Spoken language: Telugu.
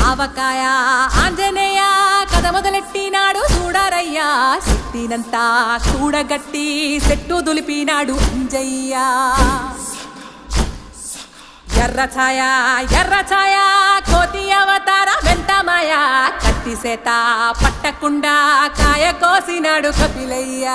ఆవకాయ ఆంజనేయ కథ మొదలెట్టినాడు చూడరయ్యా శక్తినంతా కూడగట్టి చెట్టు దులిపినాడు అంజయ్య ఎర్ర ఛాయ కోతి అవతార వెంటమాయ కత్తి సేత పట్టకుండా కాయ కోసినాడు కపిలయ్య